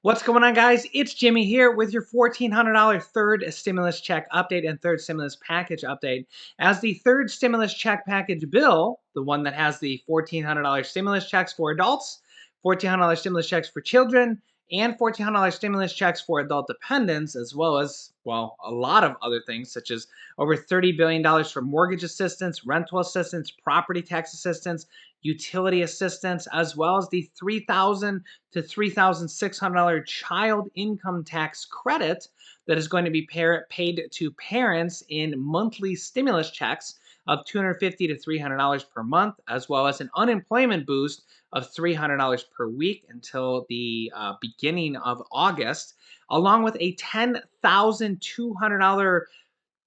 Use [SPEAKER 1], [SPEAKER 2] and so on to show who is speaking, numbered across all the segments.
[SPEAKER 1] What's going on, guys? It's Jimmy here with your $1,400 third stimulus check update and third stimulus package update. As the third stimulus check package bill, the one that has the $1,400 stimulus checks for adults, $1,400 stimulus checks for children, and $1,400 stimulus checks for adult dependents, as well as, well, a lot of other things, such as over $30 billion for mortgage assistance, rental assistance, property tax assistance, utility assistance, as well as the $3,000 to $3,600 child income tax credit that is going to be paid to parents in monthly stimulus checks of $250 to $300 per month, as well as an unemployment boost of $300 per week until the beginning of August, along with a $10,200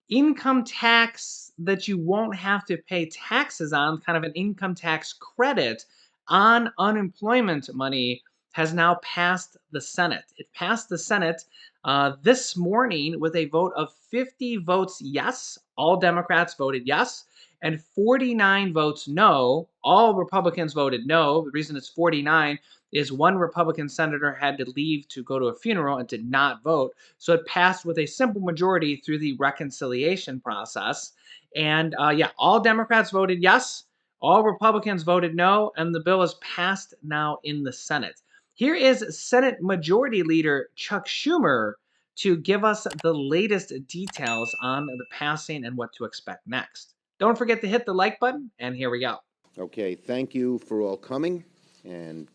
[SPEAKER 1] income tax that you won't have to pay taxes on, kind of an income tax credit on unemployment money, has now passed the Senate. It passed the Senate this morning with a vote of 50 votes yes. All Democrats voted yes, and 49 votes no. All Republicans voted no. The reason it's 49 is one Republican senator had to leave to go to a funeral and did not vote. So it passed with a simple majority through the reconciliation process. And yeah, all Democrats voted yes, all Republicans voted no, and the bill is passed now in the Senate. Here is Senate Majority Leader Chuck Schumer to give us the latest details on the passing and what to expect next. Don't forget to hit the like button, and here we go.
[SPEAKER 2] Okay, thank you for all coming. And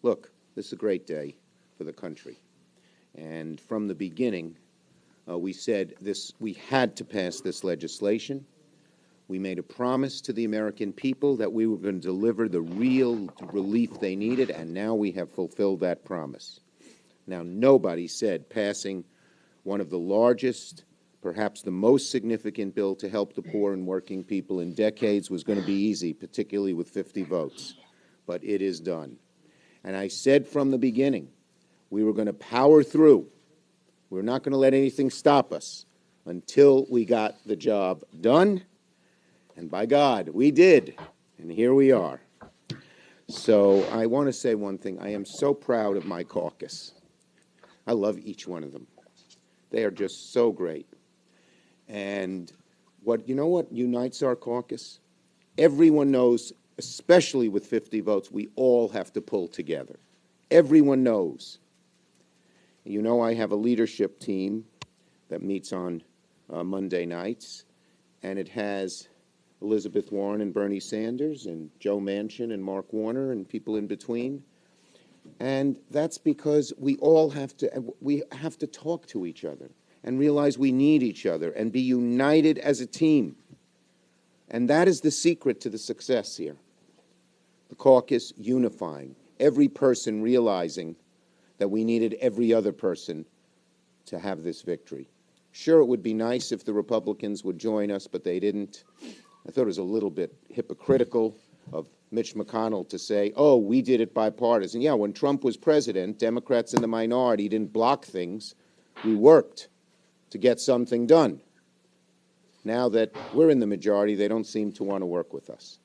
[SPEAKER 2] look, this is a great day for the country. And from the beginning, we said we had to pass this legislation. We made a promise to the American people that we were going to deliver the real relief they needed, and now we have fulfilled that promise. Now, nobody said passing one of the largest, perhaps the most significant bill to help the poor and working people in decades was going to be easy, particularly with 50 votes. But it is done. And I said from the beginning, we were going to power through. We're not going to let anything stop us until we got the job done. And by God, we did. And here we are. So I want to say one thing. I am so proud of my caucus. I love each one of them. They are just so great. And what unites our caucus? Everyone knows, especially with 50 votes, we all have to pull together. Everyone knows. You know, I have a leadership team that meets on Monday nights, and it has Elizabeth Warren and Bernie Sanders and Joe Manchin and Mark Warner and people in between. And that's because we have to talk to each other and realize we need each other and be united as a team. And that is the secret to the success here. The caucus unifying, every person realizing that we needed every other person to have this victory. Sure, it would be nice if the Republicans would join us, but they didn't. I thought it was a little bit hypocritical of Mitch McConnell to say, oh, we did it bipartisan. Yeah, when Trump was president, Democrats in the minority didn't block things. We worked to get something done. Now that we're in the majority, they don't seem to want to work with us.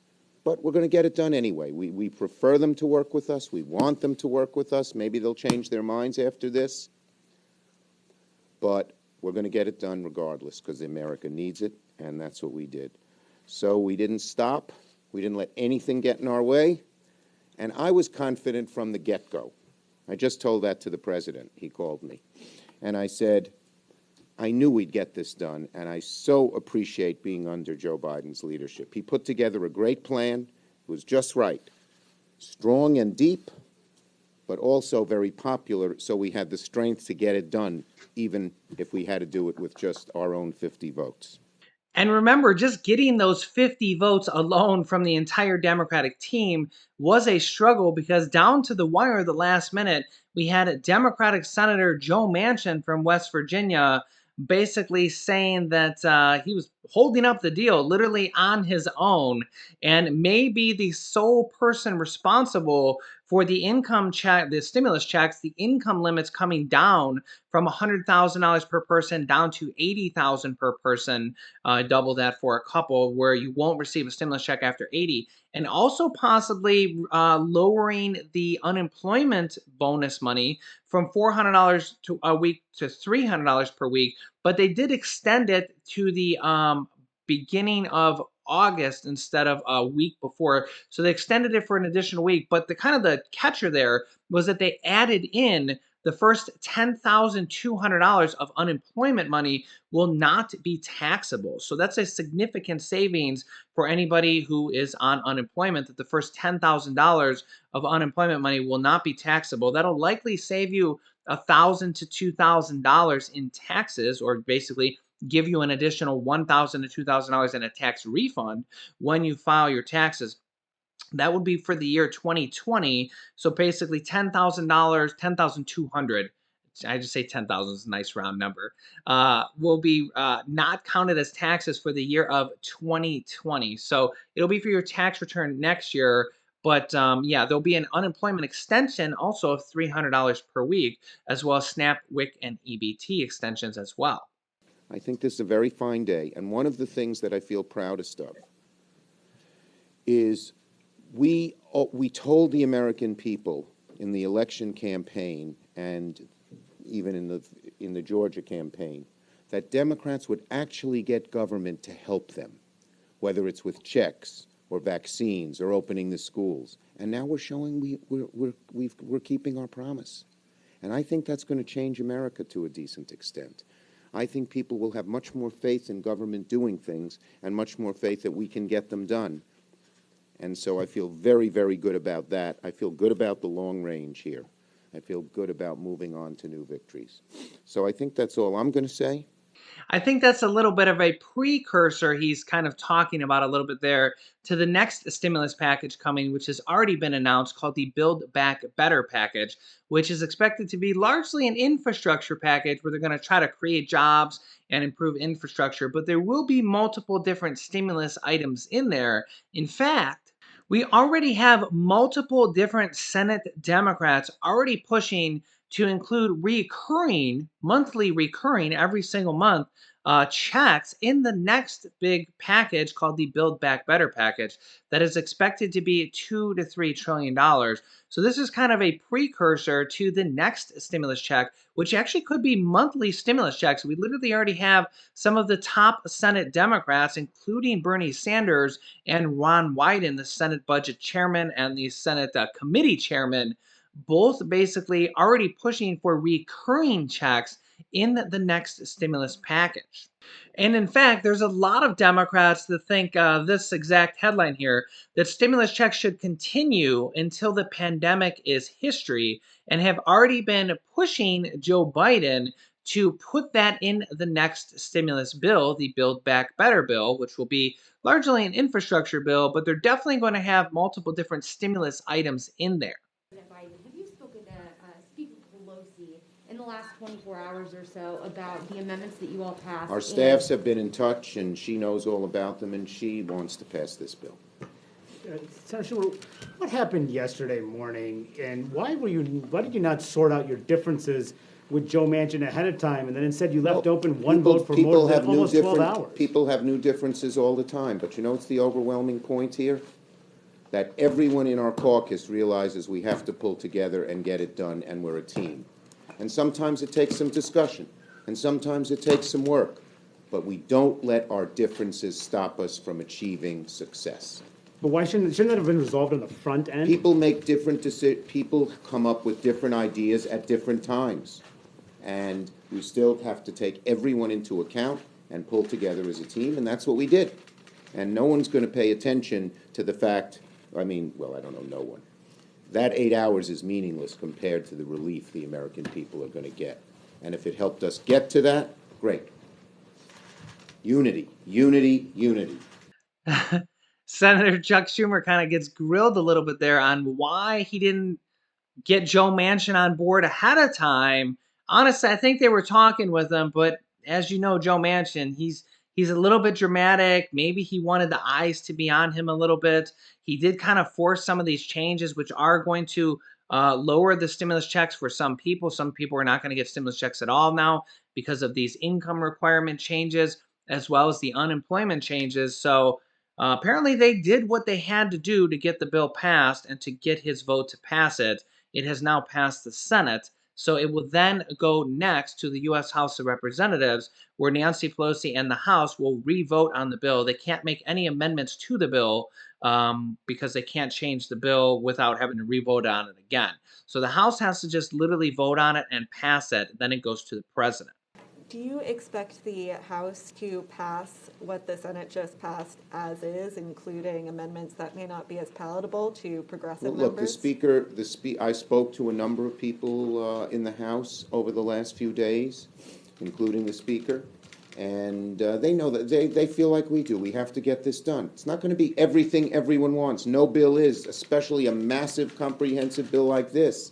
[SPEAKER 2] But we're going to get it done anyway. We prefer them to work with us. We want them to work with us. Maybe they'll change their minds after this. But we're going to get it done regardless because America needs it, and that's what we did. So we didn't stop. We didn't let anything get in our way. And I was confident from the get-go. I just told that to the president. He called me. And I said, I knew we'd get this done, and I so appreciate being under Joe Biden's leadership. He put together a great plan. It was just right. Strong and deep, but also very popular, so we had the strength to get it done, even if we had to do it with just our own 50 votes.
[SPEAKER 1] And remember, just getting those 50 votes alone from the entire Democratic team was a struggle because down to the wire, the last minute, we had Democratic Senator Joe Manchin from West Virginia basically saying that he was holding up the deal literally on his own and may be the sole person responsible For the income check, the stimulus checks, the income limits coming down from $100,000 per person down to 80,000 per person, double that for a couple, where you won't receive a stimulus check after 80, and also possibly lowering the unemployment bonus money from $400 to a week to $300 per week. But they did extend it to the beginning of August instead of a week before. So they extended it for an additional week. But the kind of the catcher there was that they added in the first $10,200 of unemployment money will not be taxable. So that's a significant savings for anybody who is on unemployment, that the first $10,000 of unemployment money will not be taxable. That'll likely save you $1,000 to $2,000 in taxes, or basically give you an additional $1,000 to $2,000 in a tax refund when you file your taxes. That would be for the year 2020. So basically $10,000, 10,200. I just say 10,000 is a nice round number. Will be not counted as taxes for the year of 2020. So it'll be for your tax return next year. But yeah, there'll be an unemployment extension also of $300 per week, as well as SNAP, WIC, and EBT extensions as well.
[SPEAKER 2] I think this is a very fine day, and one of the things that I feel proudest of is we told the American people in the election campaign and even in the Georgia campaign that Democrats would actually get government to help them, whether it's with checks or vaccines or opening the schools. And now we're showing we're keeping our promise. And I think that's going to change America to a decent extent. I think people will have much more faith in government doing things and much more faith that we can get them done. And so I feel very, very good about that. I feel good about the long range here. I feel good about moving on to new victories. So I think that's all I'm going to say.
[SPEAKER 1] I think that's a little bit of a precursor he's kind of talking about a little bit there to the next stimulus package coming, which has already been announced, called the Build Back Better package, which is expected to be largely an infrastructure package where they're going to try to create jobs and improve infrastructure. But there will be multiple different stimulus items in there. In fact, we already have multiple different Senate Democrats already pushing to include recurring, monthly recurring, every single month checks in the next big package called the Build Back Better package that is expected to be $2 to $3 trillion. So this is kind of a precursor to the next stimulus check, which actually could be monthly stimulus checks. We literally already have some of the top Senate Democrats, including Bernie Sanders and Ron Wyden, the Senate Budget Chairman and the Senate Committee Chairman, both basically already pushing for recurring checks in the next stimulus package. And in fact, there's a lot of Democrats that think this exact headline here, that stimulus checks should continue until the pandemic is history, and have already been pushing Joe Biden to put that in the next stimulus bill, the Build Back Better bill, which will be largely an infrastructure bill, but they're definitely going to have multiple different stimulus items in there.
[SPEAKER 3] President Biden, have you spoken to Speaker Pelosi in the last 24 hours or so about the amendments that you all passed?
[SPEAKER 2] Our staffs have been in touch, and she knows all about them, and she wants to pass this bill.
[SPEAKER 4] Senator Schumer, what happened yesterday morning, and why did you not sort out your differences with Joe Manchin ahead of time, and then instead you left open one vote for more than almost 12 hours?
[SPEAKER 2] People have new differences all the time, but you know what's the overwhelming point here? That everyone in our caucus realizes we have to pull together and get it done, and we're a team. And sometimes it takes some discussion, and sometimes it takes some work, but we don't let our differences stop us from achieving success.
[SPEAKER 4] But why shouldn't that have been resolved on the front end?
[SPEAKER 2] People make different decisions. People come up with different ideas at different times, and we still have to take everyone into account and pull together as a team, and that's what we did. And no one's going to pay attention to the fact, I don't know, no one. That 8 hours is meaningless compared to the relief the American people are going to get. And if it helped us get to that, great. Unity, unity, unity.
[SPEAKER 1] Senator Chuck Schumer kind of gets grilled a little bit there on why he didn't get Joe Manchin on board ahead of time. Honestly, I think they were talking with him, but as you know, Joe Manchin, he's He's a little bit dramatic. Maybe he wanted the eyes to be on him a little bit. He did kind of force some of these changes, which are going to lower the stimulus checks for some people. Some people are not going to get stimulus checks at all now because of these income requirement changes, as well as the unemployment changes. So apparently, they did what they had to do to get the bill passed and to get his vote to pass it. It has now passed the Senate. So it will then go next to the U.S. House of Representatives, where Nancy Pelosi and the House will re-vote on the bill. They can't make any amendments to the bill because they can't change the bill without having to re-vote on it again. So the House has to just literally vote on it and pass it. Then it goes to the president.
[SPEAKER 5] Do you expect the House to pass what the Senate just passed as is, including amendments that may not be as palatable to progressive
[SPEAKER 2] Well, look,
[SPEAKER 5] members?
[SPEAKER 2] I spoke to a number of people in the House over the last few days, including the Speaker, and they know that they feel like we do. We have to get this done. It's not going to be everything everyone wants. No bill is, especially a massive, comprehensive bill like this.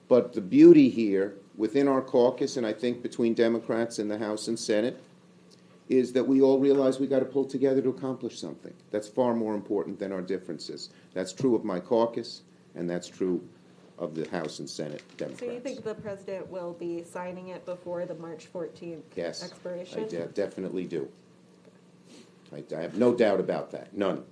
[SPEAKER 2] But the beauty here within our caucus, and I think between Democrats in the House and Senate, is that we all realize we got to pull together to accomplish something. That's far more important than our differences. That's true of my caucus, and that's true of the House and Senate Democrats.
[SPEAKER 5] So you think the president will be signing it before the March 14th
[SPEAKER 2] Yes,
[SPEAKER 5] expiration?
[SPEAKER 2] I definitely do. I have no doubt about that, none.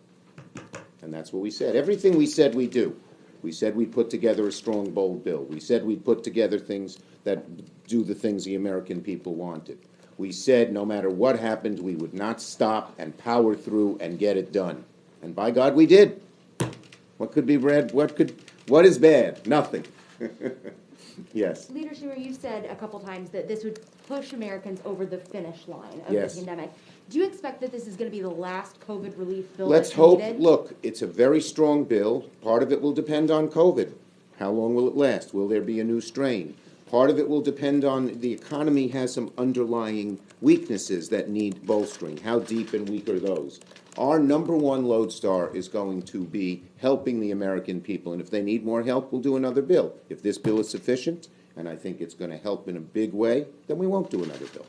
[SPEAKER 2] And that's what we said. Everything we said we do. We said we'd put together a strong, bold bill. We said we'd put together things that do the things the American people wanted. We said no matter what happened, we would not stop and power through and get it done. And by God, we did. What could be bad? What is bad? Nothing. Yes.
[SPEAKER 3] Leader Schumer, you said a couple times that this would push Americans over the finish line of
[SPEAKER 2] Yes.
[SPEAKER 3] the pandemic. Do you expect that this is going to be the last COVID relief bill
[SPEAKER 2] Let's
[SPEAKER 3] that's
[SPEAKER 2] hope,
[SPEAKER 3] needed?
[SPEAKER 2] look, it's a very strong bill. Part of it will depend on COVID. How long will it last? Will there be a new strain? Part of it will depend on the economy has some underlying weaknesses that need bolstering. How deep and weak are those? Our number one lodestar is going to be helping the American people. And if they need more help, we'll do another bill. If this bill is sufficient, and I think it's going to help in a big way, then we won't do another bill.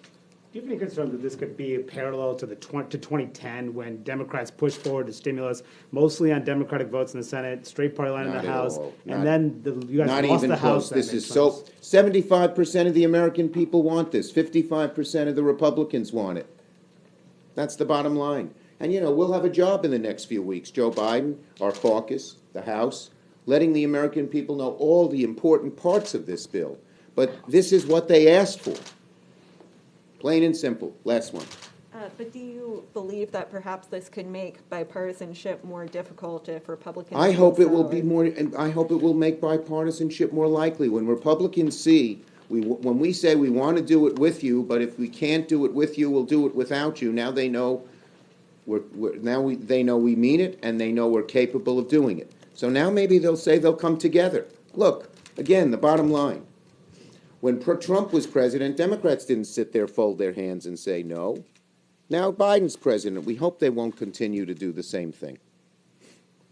[SPEAKER 4] Do you have any concern that this could be a parallel to 2010 when Democrats pushed forward the stimulus, mostly on Democratic votes in the Senate, straight party line in
[SPEAKER 2] Not
[SPEAKER 4] the
[SPEAKER 2] at
[SPEAKER 4] House,
[SPEAKER 2] all.
[SPEAKER 4] and then you guys
[SPEAKER 2] Not
[SPEAKER 4] lost
[SPEAKER 2] even
[SPEAKER 4] the
[SPEAKER 2] close.
[SPEAKER 4] House?
[SPEAKER 2] This is so, 75% of the American people want this. 55% of the Republicans want it. That's the bottom line. And, we'll have a job in the next few weeks. Joe Biden, our caucus, the House, letting the American people know all the important parts of this bill. But this is what they asked for. Plain and simple. Last one.
[SPEAKER 5] But do you believe that perhaps this could make bipartisanship more difficult if Republicans?
[SPEAKER 2] I hope it will
[SPEAKER 5] so?
[SPEAKER 2] be more, and I hope it will make bipartisanship more likely. When Republicans see, when we say we want to do it with you, but if we can't do it with you, we'll do it without you. Now they know they know we mean it, and they know we're capable of doing it. So now maybe they'll say they'll come together. Look, again, the bottom line. When Trump was president, Democrats didn't sit there, fold their hands, and say no. Now Biden's president. We hope they won't continue to do the same thing.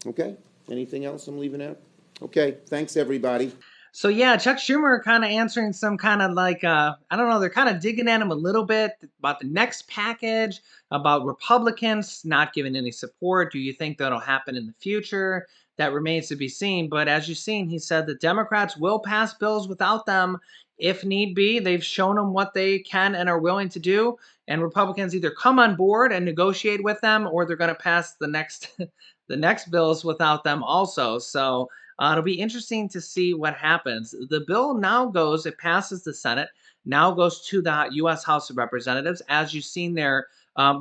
[SPEAKER 2] Okay? Anything else I'm leaving out? Okay. Thanks, everybody.
[SPEAKER 1] So yeah, Chuck Schumer kind of answering some kind of like I don't know, they're kind of digging at him a little bit about the next package, about Republicans not giving any support. Do you think that'll happen in the future? That remains to be seen. But as you've seen, he said the Democrats will pass bills without them if need be. They've shown them what they can and are willing to do. And Republicans either come on board and negotiate with them, or they're going to pass the next the next bills without them also. So it'll be interesting to see what happens. The bill now goes, it passes the Senate, now goes to the U.S. House of Representatives. As you've seen there,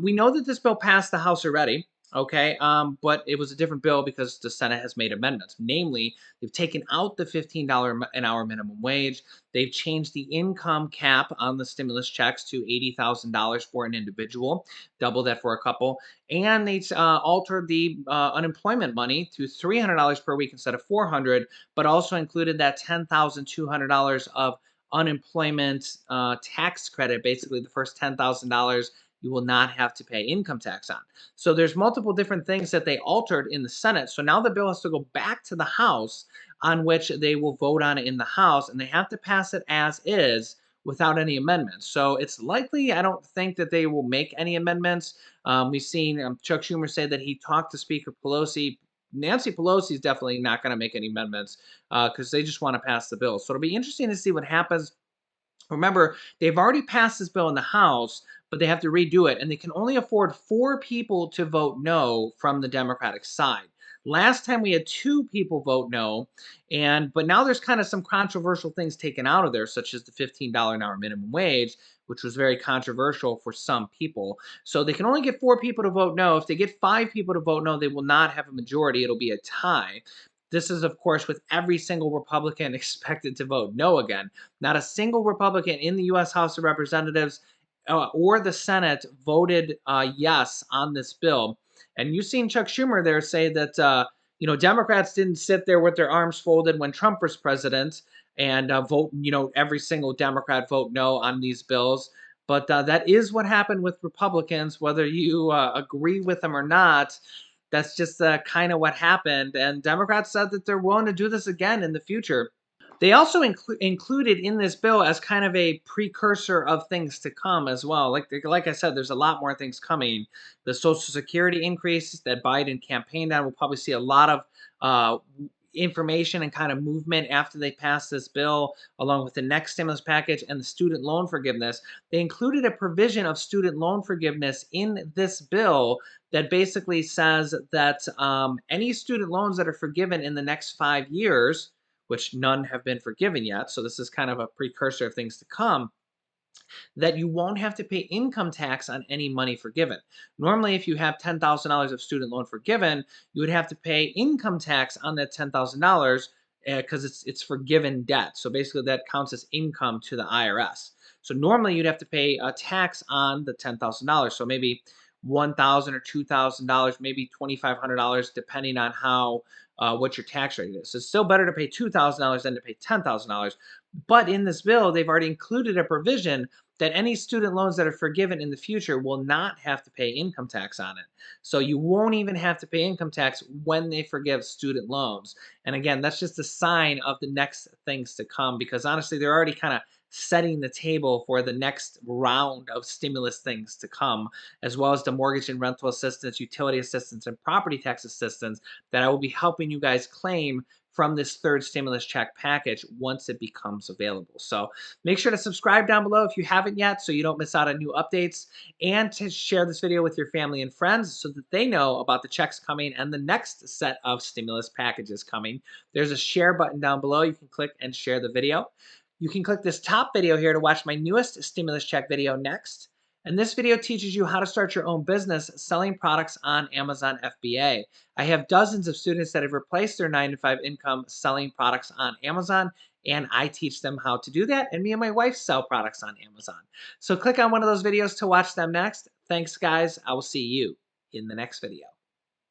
[SPEAKER 1] we know that this bill passed the House already, okay? But it was a different bill because the Senate has made amendments. Namely, they've taken out the $15 an hour minimum wage. They've changed the income cap on the stimulus checks to $80,000 for an individual, double that for a couple. And they altered the unemployment money to $300 per week instead of $400, but also included that $10,200 of unemployment tax credit. Basically, the first $10,000 you will not have to pay income tax on. So there's multiple different things that they altered in the Senate. So now the bill has to go back to the House, on which they will vote on it in the House, and they have to pass it as is without any amendments. So it's likely, I don't think that they will make any amendments. We've seen Chuck Schumer say that he talked to Speaker Pelosi. Nancy Pelosi is definitely not going to make any amendments because they just want to pass the bill. So it'll be interesting to see what happens. Remember, they've already passed this bill in the House, but they have to redo it, and they can only afford 4 people to vote no from the Democratic side. Last time we had 2 people vote no, but now there's kind of some controversial things taken out of there, such as the $15 an hour minimum wage, which was very controversial for some people. So they can only get 4 people to vote no. If they get 5 people to vote no, they will not have a majority. It'll be a tie. This is, of course, with every single Republican expected to vote no again. Not a single Republican in the U.S. House of Representatives or the Senate voted yes on this bill. And you've seen Chuck Schumer there say that Democrats didn't sit there with their arms folded when Trump was president and vote every single Democrat vote no on these bills. But that is what happened with Republicans, whether you agree with them or not. That's just kind of what happened. And Democrats said that they're willing to do this again in the future. They also included in this bill as kind of a precursor of things to come as well. Like I said, there's a lot more things coming. The Social Security increase that Biden campaigned on. We'll probably see a lot of information and kind of movement after they pass this bill, along with the next stimulus package and the student loan forgiveness. They included a provision of student loan forgiveness in this bill that basically says that any student loans that are forgiven in the next 5 years, which none have been forgiven yet, so this is kind of a precursor of things to come, that you won't have to pay income tax on any money forgiven. Normally, if you have $10,000 of student loan forgiven, you would have to pay income tax on that $10,000 because it's forgiven debt. So basically, that counts as income to the IRS. So normally, you'd have to pay a tax on the $10,000. So maybe $1,000 or $2,000, maybe $2,500, depending on how what your tax rate is. So it's still better to pay $2,000 than to pay $10,000. But in this bill, they've already included a provision that any student loans that are forgiven in the future will not have to pay income tax on it. So you won't even have to pay income tax when they forgive student loans. And again, that's just a sign of the next things to come because honestly, they're already kind of setting the table for the next round of stimulus things to come, as well as the mortgage and rental assistance, utility assistance, and property tax assistance that I will be helping you guys claim from this third stimulus check package once it becomes available. So make sure to subscribe down below if you haven't yet so you don't miss out on new updates, and to share this video with your family and friends so that they know about the checks coming and the next set of stimulus packages coming. There's a share button down below. You can click and share the video. You can click this top video here to watch my newest stimulus check video next. And this video teaches you how to start your own business selling products on Amazon FBA. I have dozens of students that have replaced their 9-to-5 income selling products on Amazon, and I teach them how to do that, and me and my wife sell products on Amazon. So click on one of those videos to watch them next. Thanks, guys. I will see you in the next video.